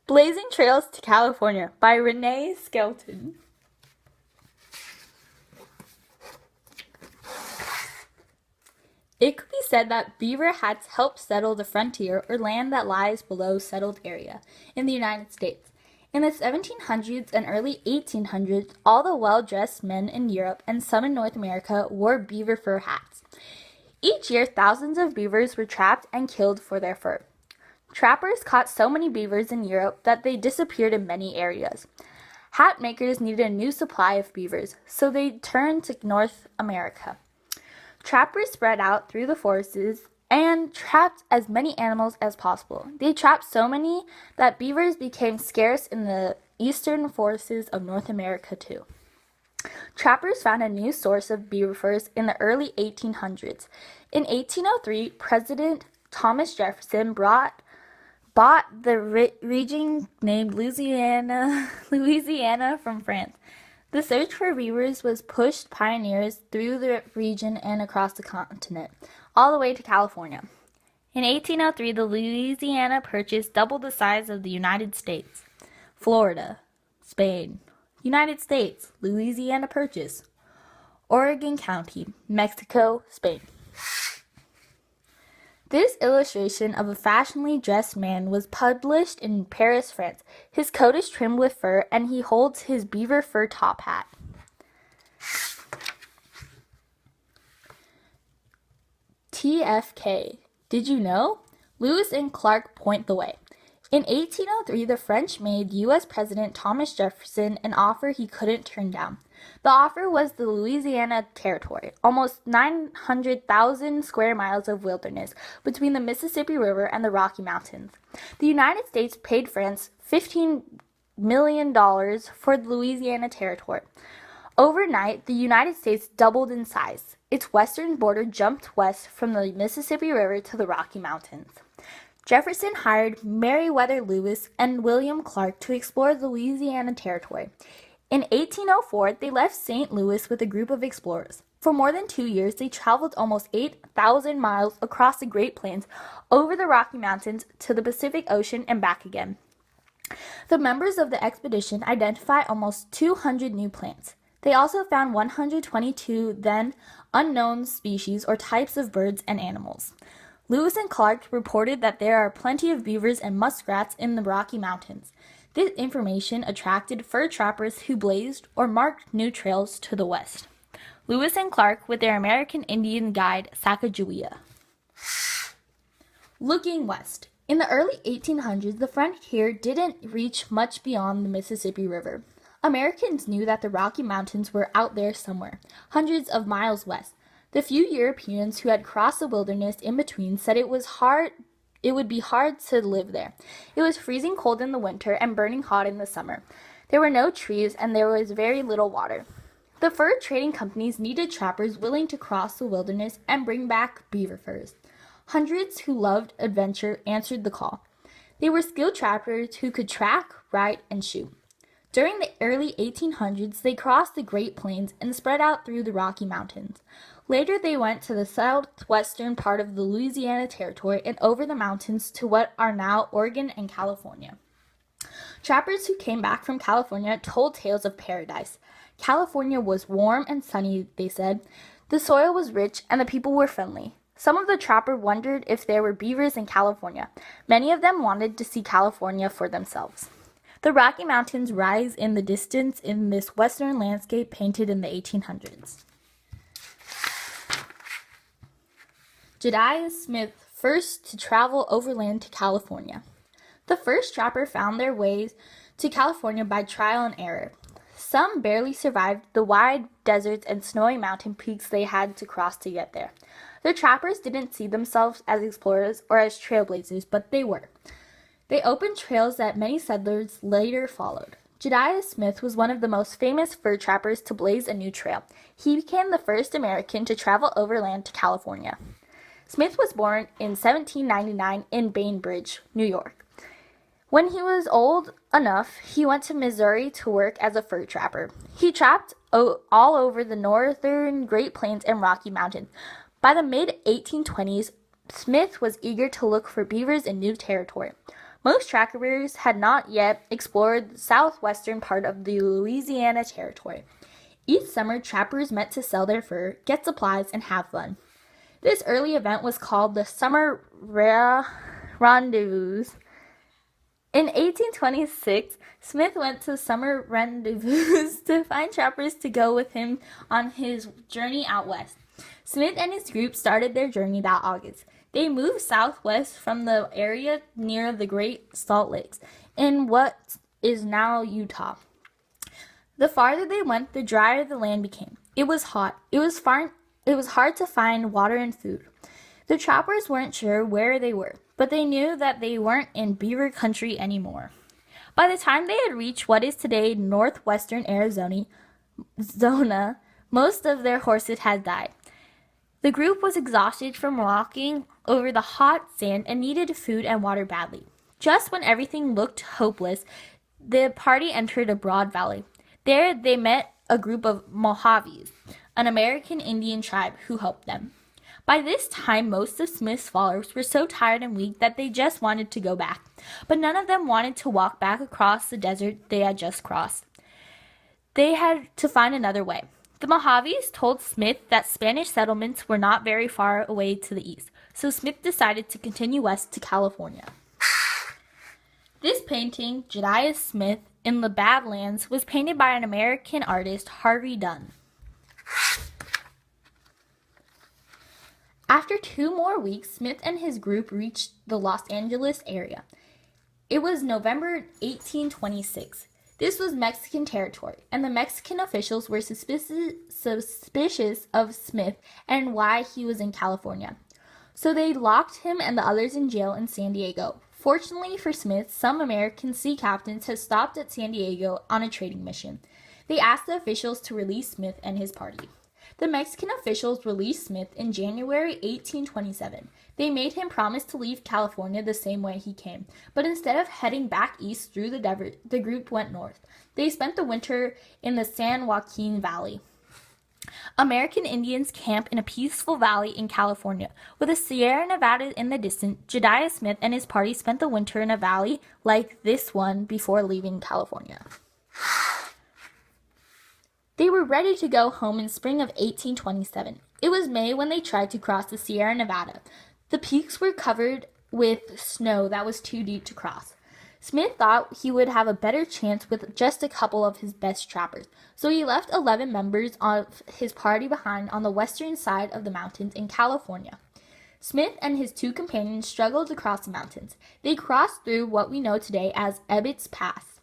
Blazing Trails to California by Renee Skelton. It could be said that beaver hats helped settle the frontier or land that lies below settled area in the United States. In the 1700s and early 1800s, all the well-dressed men in Europe and some in North America wore beaver fur hats. Each year, thousands of beavers were trapped and killed for their fur. Trappers caught so many beavers in Europe that they disappeared in many areas. Hat makers needed a new supply of beavers, so they turned to North America. Trappers spread out through the forests and trapped as many animals as possible. They trapped so many that beavers became scarce in the eastern forests of North America too. Trappers found a new source of beaver furs in the early 1800s. In 1803, President Thomas Jefferson bought the region named Louisiana from France. The search for beavers was pushed pioneers through the region and across the continent, all the way to California. In 1803, the Louisiana Purchase doubled the size of the United States. Florida, Spain, United States, Louisiana Purchase. Oregon County, Mexico, Spain. This illustration of a fashionably dressed man was published in Paris, France. His coat is trimmed with fur, and he holds his beaver fur top hat. TFK. Did you know? Lewis and Clark point the way. In 1803, the French made U.S. President Thomas Jefferson an offer he couldn't turn down. The offer was the Louisiana Territory, almost 900,000 square miles of wilderness between the Mississippi River and the Rocky Mountains. The United States paid France $15 million for the Louisiana Territory. Overnight, the United States doubled in size. Its western border jumped west from the Mississippi River to the Rocky Mountains. Jefferson hired Meriwether Lewis and William Clark to explore the Louisiana Territory. In 1804, they left St. Louis with a group of explorers. For more than 2 years, they traveled almost 8,000 miles across the Great Plains, over the Rocky Mountains, to the Pacific Ocean and back again. The members of the expedition identified almost 200 new plants. They also found 122 then unknown species or types of birds and animals. Lewis and Clark reported that there are plenty of beavers and muskrats in the Rocky Mountains. This information attracted fur trappers who blazed or marked new trails to the west. Lewis and Clark with their American Indian guide, Sacagawea. Looking west. In the early 1800s, the frontier didn't reach much beyond the Mississippi River. Americans knew that the Rocky Mountains were out there somewhere, hundreds of miles west. The few Europeans who had crossed the wilderness in between said it would be hard to live there. It was freezing cold in the winter and burning hot in the summer. There were no trees and there was very little water. The fur trading companies needed trappers willing to cross the wilderness and bring back beaver furs. Hundreds who loved adventure answered the call. They were skilled trappers who could track, ride, and shoot. During the early 1800s, they crossed the Great Plains and spread out through the Rocky Mountains. Later, they went to the southwestern part of the Louisiana Territory and over the mountains to what are now Oregon and California. Trappers who came back from California told tales of paradise. California was warm and sunny, they said. The soil was rich and the people were friendly. Some of the trappers wondered if there were beavers in California. Many of them wanted to see California for themselves. The Rocky Mountains rise in the distance in this western landscape painted in the 1800s. Jedidiah Smith, first to travel overland to California. The first trapper found their ways to California by trial and error. Some barely survived the wide deserts and snowy mountain peaks they had to cross to get there. The trappers didn't see themselves as explorers or as trailblazers, but they were. They opened trails that many settlers later followed. Jedidiah Smith was one of the most famous fur trappers to blaze a new trail. He became the first American to travel overland to California. Smith was born in 1799 in Bainbridge, New York. When he was old enough, he went to Missouri to work as a fur trapper. He trapped all over the northern Great Plains and Rocky Mountains. By the mid-1820s, Smith was eager to look for beavers in new territory. Most trappers had not yet explored the southwestern part of the Louisiana Territory. Each summer, trappers met to sell their fur, get supplies, and have fun. This early event was called the Summer Rendezvous. In 1826, Smith went to summer rendezvous to find trappers to go with him on his journey out west. Smith and his group started their journey that August. They moved southwest from the area near the Great Salt Lakes in what is now Utah. The farther they went, the drier the land became. It was hot. It was hard to find water and food. The trappers weren't sure where they were, but they knew that they weren't in beaver country anymore. By the time they had reached what is today northwestern Arizona, most of their horses had died. The group was exhausted from walking over the hot sand and needed food and water badly. Just when everything looked hopeless, the party entered a broad valley. There they met a group of Mojaves, an American Indian tribe, who helped them. By this time, most of Smith's followers were so tired and weak that they just wanted to go back, but none of them wanted to walk back across the desert they had just crossed. They had to find another way. The Mojaves told Smith that Spanish settlements were not very far away to the east, so Smith decided to continue west to California. This painting, Jediah Smith in the Badlands, was painted by an American artist, Harvey Dunn. After 2 more weeks, Smith and his group reached the Los Angeles area. It was November 1826. This was Mexican territory, and the Mexican officials were suspicious of Smith and why he was in California. So they locked him and the others in jail in San Diego. Fortunately for Smith, some American sea captains had stopped at San Diego on a trading mission. They asked the officials to release Smith and his party. The Mexican officials released Smith in January 1827. They made him promise to leave California the same way he came, but instead of heading back east through the desert, the group went north. They spent the winter in the San Joaquin Valley. American Indians camp in a peaceful valley in California. With the Sierra Nevada in the distance, Jediah Smith and his party spent the winter in a valley like this one before leaving California. They were ready to go home in spring of 1827. It was May when they tried to cross the Sierra Nevada. The peaks were covered with snow that was too deep to cross. Smith thought he would have a better chance with just a couple of his best trappers, so he left 11 members of his party behind on the western side of the mountains in California. Smith and his 2 companions struggled to cross the mountains. They crossed through what we know today as Ebbets Pass.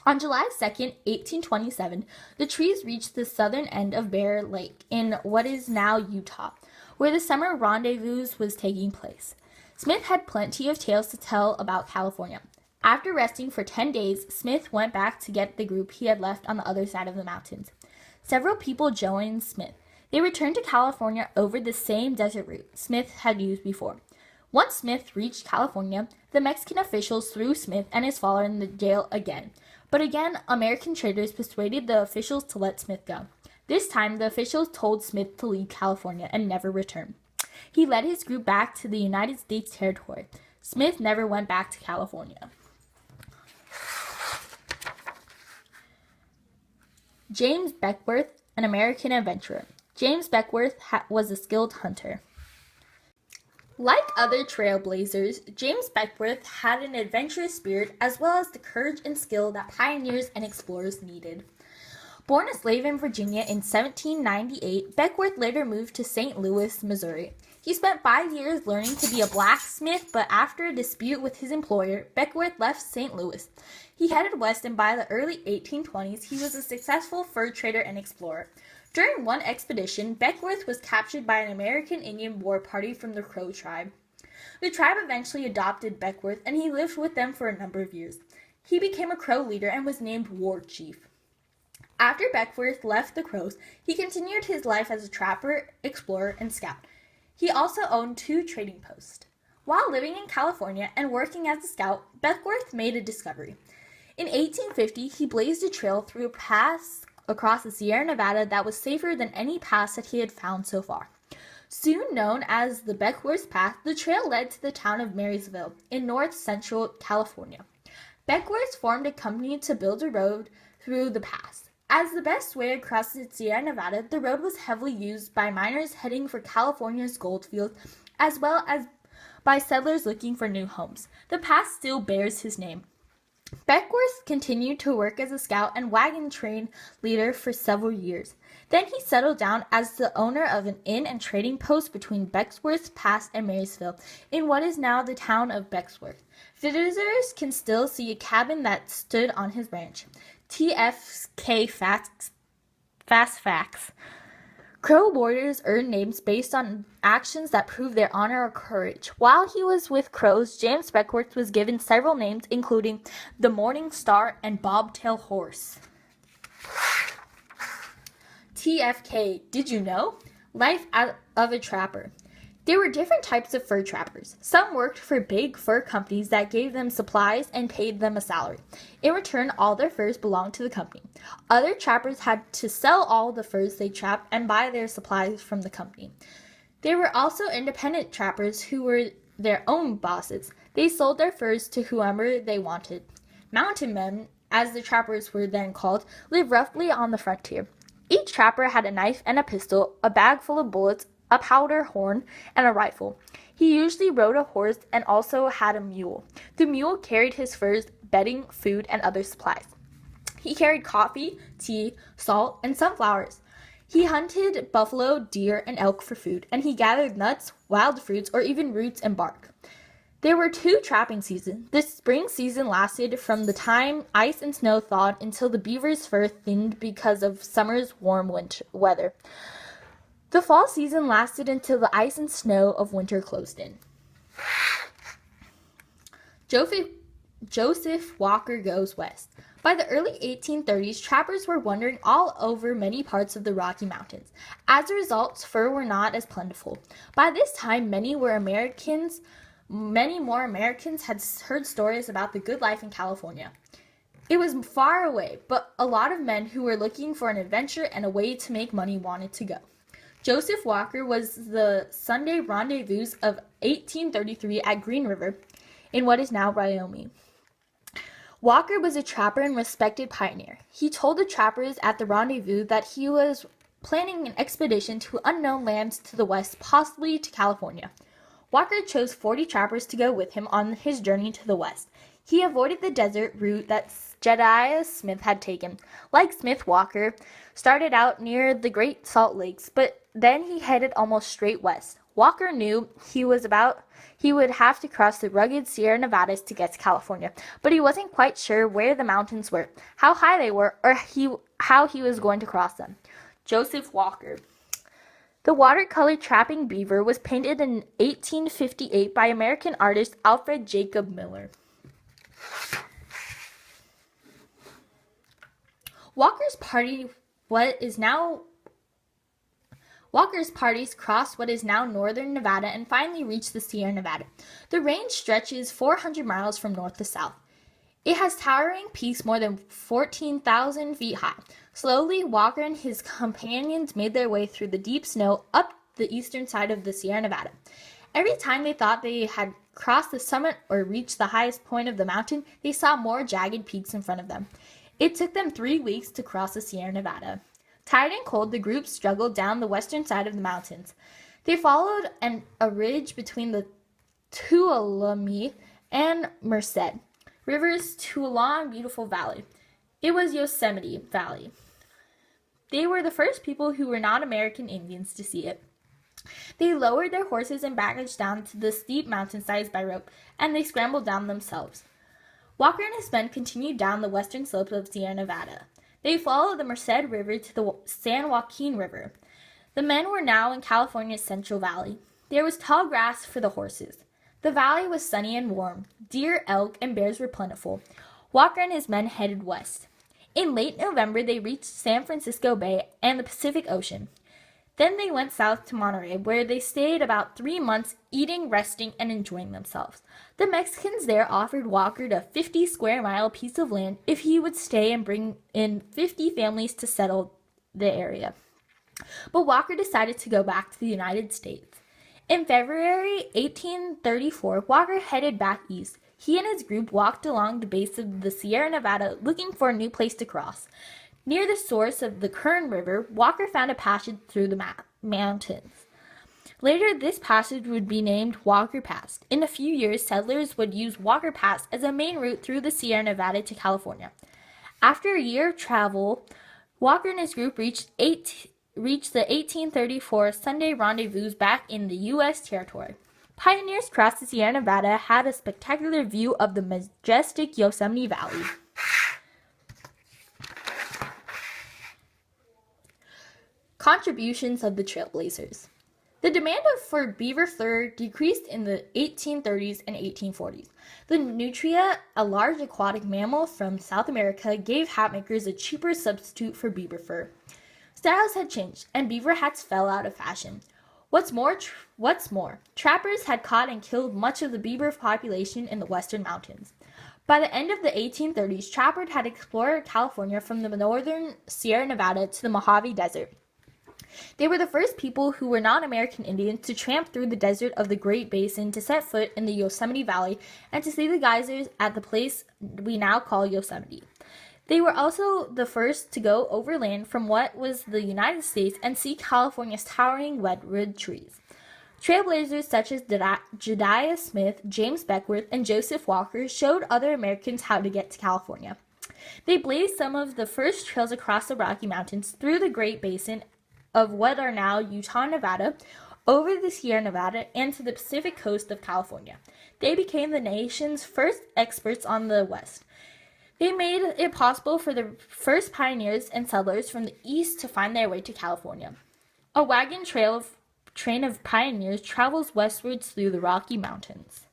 On July 2, 1827, the trees reached the southern end of Bear Lake in what is now Utah, where the summer rendezvous was taking place. Smith had plenty of tales to tell about California. After resting for 10 days, Smith went back to get the group he had left on the other side of the mountains. Several people joined Smith. They returned to California over the same desert route Smith had used before. Once Smith reached California, the Mexican officials threw Smith and his followers in the jail again. But again, American traders persuaded the officials to let Smith go. This time, the officials told Smith to leave California and never return. He led his group back to the United States territory. Smith never went back to California. James Beckwourth, an American adventurer. James Beckwourth was a skilled hunter. Like other trailblazers, James Beckwourth had an adventurous spirit as well as the courage and skill that pioneers and explorers needed. Born a slave in Virginia in 1798, Beckwourth later moved to St. Louis, Missouri. He spent 5 years learning to be a blacksmith, but after a dispute with his employer, Beckwourth left St. Louis. He headed west, and by the early 1820s, he was a successful fur trader and explorer. During one expedition, Beckwourth was captured by an American Indian war party from the Crow tribe. The tribe eventually adopted Beckwourth, and he lived with them for a number of years. He became a Crow leader and was named War Chief. After Beckwourth left the Crows, he continued his life as a trapper, explorer, and scout. He also owned 2 trading posts. While living in California and working as a scout, Beckwourth made a discovery. In 1850, he blazed a trail through a pass across the Sierra Nevada that was safer than any pass that he had found so far. Soon known as the Beckworth Path, the trail led to the town of Marysville in north-central California. Beckworth formed a company to build a road through the pass. As the best way across the Sierra Nevada, the road was heavily used by miners heading for California's gold fields, as well as by settlers looking for new homes. The pass still bears his name. Beckworth continued to work as a scout and wagon train leader for several years. Then he settled down as the owner of an inn and trading post between Beckworth Pass and Marysville, in what is now the town of Beckworth. Visitors can still see a cabin that stood on his ranch. TFK Fast Facts. Crow warriors earn names based on actions that prove their honor or courage. While he was with Crows, James Beckworth was given several names, including the Morning Star and Bobtail Horse. TFK, did you know? Life of a trapper. There were different types of fur trappers. Some worked for big fur companies that gave them supplies and paid them a salary. In return, all their furs belonged to the company. Other trappers had to sell all the furs they trapped and buy their supplies from the company. There were also independent trappers who were their own bosses. They sold their furs to whoever they wanted. Mountain men, as the trappers were then called, lived roughly on the frontier. Each trapper had a knife and a pistol, a bag full of bullets, a powder horn, and a rifle. He usually rode a horse and also had a mule. The mule carried his furs, bedding, food, and other supplies. He carried coffee, tea, salt, and sunflowers. He hunted buffalo, deer, and elk for food, and he gathered nuts, wild fruits, or even roots and bark. There were 2 trapping seasons. The spring season lasted from the time ice and snow thawed until the beaver's fur thinned because of summer's warm weather. The fall season lasted until the ice and snow of winter closed in. Joseph Walker goes west. By the early 1830s, trappers were wandering all over many parts of the Rocky Mountains. As a result, fur were not as plentiful. By this time, many more Americans had heard stories about the good life in California. It was far away, but a lot of men who were looking for an adventure and a way to make money wanted to go. Joseph Walker was the Sunday rendezvous of 1833 at Green River, in what is now Wyoming. Walker was a trapper and respected pioneer. He told the trappers at the rendezvous that he was planning an expedition to unknown lands to the west, possibly to California. Walker chose 40 trappers to go with him on his journey to the west. He avoided the desert route that Jedediah Smith had taken. Like Smith, Walker started out near the Great Salt Lakes, but then he headed almost straight west. Walker knew he would have to cross the rugged Sierra Nevadas to get to California, but he wasn't quite sure where the mountains were, how high they were, or how he was going to cross them. Joseph Walker. The watercolor trapping beaver was painted in 1858 by American artist Alfred Jacob Miller. Walker's parties crossed what is now northern Nevada and finally reached the Sierra Nevada. The range stretches 400 miles from north to south. It has towering peaks more than 14,000 feet high. Slowly, Walker and his companions made their way through the deep snow up the eastern side of the Sierra Nevada. Every time they thought they had crossed the summit or reached the highest point of the mountain, they saw more jagged peaks in front of them. It took them 3 weeks to cross the Sierra Nevada. Tired and cold, the group struggled down the western side of the mountains. They followed a ridge between the Tuolumne and Merced rivers to a long, beautiful valley. It was Yosemite Valley. They were the first people who were not American Indians to see it. They lowered their horses and baggage down to the steep mountainsides by rope, and they scrambled down themselves. Walker and his men continued down the western slopes of Sierra Nevada. They followed the Merced River to the San Joaquin River. The men were now in California's Central Valley. There was tall grass for the horses. The valley was sunny and warm. Deer, elk, and bears were plentiful. Walker and his men headed west. In late November, they reached San Francisco Bay and the Pacific Ocean. Then they went south to Monterey, where they stayed about 3 months, eating, resting, and enjoying themselves. The Mexicans there offered Walker a 50-square-mile piece of land if he would stay and bring in 50 families to settle the area. But Walker decided to go back to the United States. In February 1834, Walker headed back east. He and his group walked along the base of the Sierra Nevada looking for a new place to cross. Near the source of the Kern River, Walker found a passage through the mountains. Later, this passage would be named Walker Pass. In a few years, settlers would use Walker Pass as a main route through the Sierra Nevada to California. After a year of travel, Walker and his group reached the 1834 Sunday rendezvous back in the U.S. territory. Pioneers crossed the Sierra Nevada had a spectacular view of the majestic Yosemite Valley. Contributions of the Trailblazers. The demand for beaver fur decreased in the 1830s and 1840s. The nutria, a large aquatic mammal from South America, gave hatmakers a cheaper substitute for beaver fur. Styles had changed, and beaver hats fell out of fashion. What's more, trappers had caught and killed much of the beaver population in the western mountains. By the end of the 1830s, trappers had explored California from the northern Sierra Nevada to the Mojave Desert. They were the first people who were not American Indians to tramp through the desert of the Great Basin to set foot in the Yosemite Valley and to see the geysers at the place we now call Yosemite. They were also the first to go overland from what was the United States and see California's towering redwood trees. Trailblazers such as Jedidiah Smith, James Beckwourth, and Joseph Walker showed other Americans how to get to California. They blazed some of the first trails across the Rocky Mountains through the Great Basin of what are now Utah and Nevada, over the Sierra Nevada, and to the Pacific coast of California. They became the nation's first experts on the West. They made it possible for the first pioneers and settlers from the east to find their way to California. A wagon train of pioneers travels westwards through the Rocky Mountains.